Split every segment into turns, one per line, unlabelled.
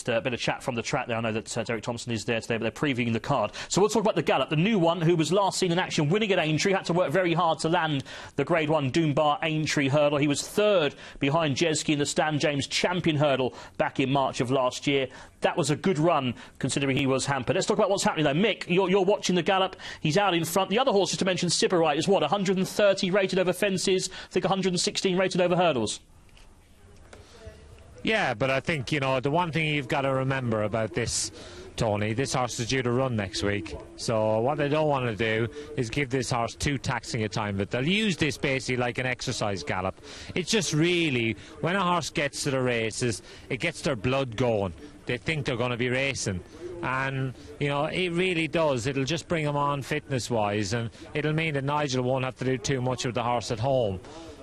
A bit of chat from the track there. I know that Derek Thompson is there today, but they're previewing the card. So we'll talk about the gallop, the new one, who was last seen in action winning at Aintree, had to work very hard to land the Grade 1 Dunbar Aintree hurdle. He was third behind Jeski in the Stan James Champion hurdle back in March of last year. That was a good run, considering he was hampered. Let's talk about what's happening, though. Mick, you're watching the gallop. He's out in front. The other horse, just to mention, Sybarite, is what, 130 rated over fences, I think 116 rated over hurdles.
Yeah, but I think, you know, the one thing you've got to remember about this, Tony, this horse is due to run next week. So what they don't want to do is give this horse too taxing a time. But they'll use this basically like an exercise gallop. It's just really, when a horse gets to the races, it gets their blood going. They think they're going to be racing. And, you know, it really does. It'll just bring them on fitness-wise. And it'll mean that Nigel won't have to do too much with the horse at home,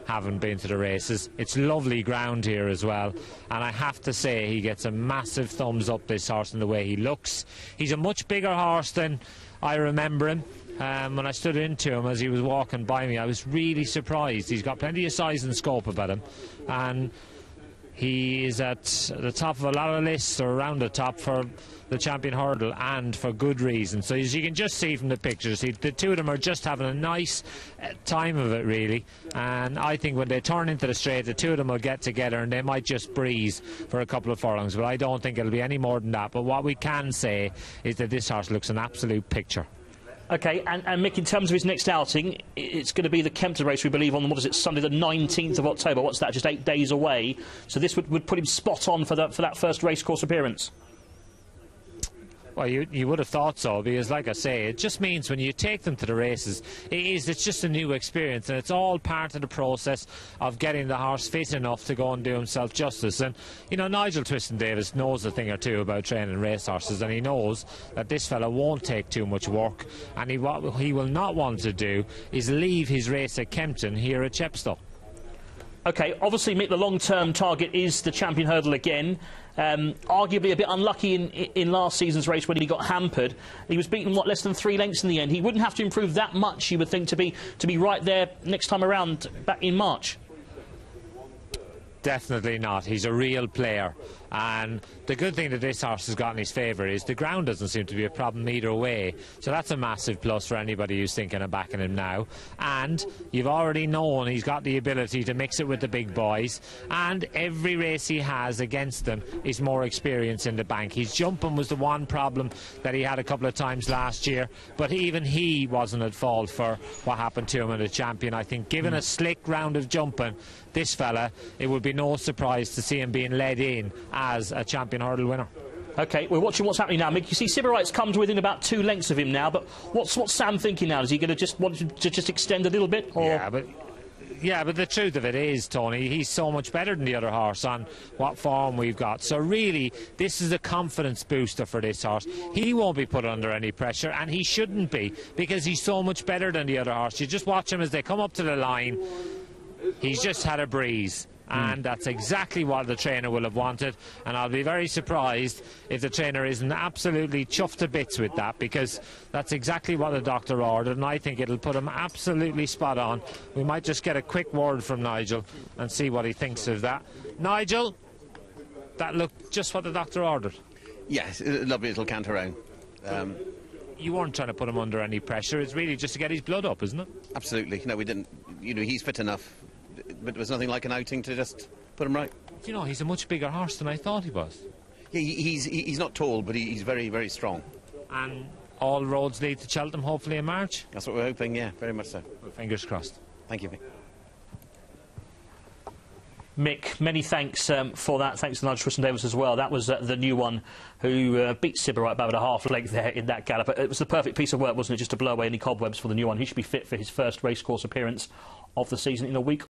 haven't been to the races. It's lovely ground here as well, and I have to say he gets a massive thumbs up, this horse, in the way he looks. He's a much bigger horse than I remember him. When I stood into him as he was walking by me, I was really surprised. He's got plenty of size and scope about him, and he is at the top of a lot of lists, or around the top, for the champion hurdle, and for good reason. So as you can just see from the pictures, the two of them are just having a nice time of it, really. And I think when they turn into the straight, the two of them will get together and they might just breeze for a couple of furlongs. But I don't think it'll be any more than that. But what we can say is that this horse looks an absolute picture.
OK, and Mick, in terms of his next outing, it's going to be the Chepstow race, we believe, on, what is it, Sunday the 19th of October. What's that, just 8 days away? So this would put him spot on for that first racecourse appearance.
Well, you would have thought so, because, like I say, it just means when you take them to the races, it's just a new experience, and it's all part of the process of getting the horse fit enough to go and do himself justice. And, you know, Nigel Twiston-Davies knows a thing or two about training racehorses, and he knows that this fella won't take too much work, and what he will not want to do is leave his race at Kempton here at Chepstow.
OK, obviously, Mick, the long-term target is the champion hurdle again. Arguably a bit unlucky in last season's race when he got hampered. He was beaten, what, less than 3 lengths in the end. He wouldn't have to improve that much, you would think, to be right there next time around back in March. Definitely not. He's a real player. And the good thing that this horse has got in his favour is the ground doesn't seem to be a problem either way. So that's a massive plus for anybody who's thinking of backing him now. And you've already known he's got the ability to mix it with the big boys. And every race he has against them is more experience in the bank. His jumping was the one problem that he had a couple of times last year. But even he wasn't at fault for what happened to him in the champion. I think given a slick round of jumping, this fella, it would be no surprise to see him being led in as a champion hurdle winner. OK, we're watching what's happening now, Mick. You see Sybarite's come to within about 2 lengths of him now, but what's Sam thinking now? Is he going to just want to just extend a little bit? Or? Yeah, but the truth of it is, Tony, he's so much better than the other horse on what form we've got. So really, this is a confidence booster for this horse. He won't be put under any pressure, and he shouldn't be, because he's so much better than the other horse. You just watch him as they come up to the line. He's just had a breeze, and that's exactly what the trainer will have wanted, and I'll be very surprised if the trainer isn't absolutely chuffed to bits with that, because that's exactly what the doctor ordered, and I think it'll put him absolutely spot on. We might just get a quick word from Nigel and see what he thinks of that. Nigel, that looked just what the doctor ordered.
Yes, a lovely little canter round.
You weren't trying to put him under any pressure. It's really just to get his blood up, isn't it?
Absolutely. No, we didn't. You know, he's fit enough, but it was nothing like an outing to just put him right.
You know, he's a much bigger horse than I thought he was.
Yeah, he's not tall, but he's very, very strong.
And all roads lead to Cheltenham, hopefully in March?
That's what we're hoping, yeah, very much so.
Well, fingers crossed.
Thank you, Mick.
Mick, many thanks for that. Thanks to Nigel Twiston-Davies as well. That was the new one who beat Sybarite by about a half length there in that gallop. It was the perfect piece of work, wasn't it, just to blow away any cobwebs for the new one. He should be fit for his first racecourse appearance of the season in a week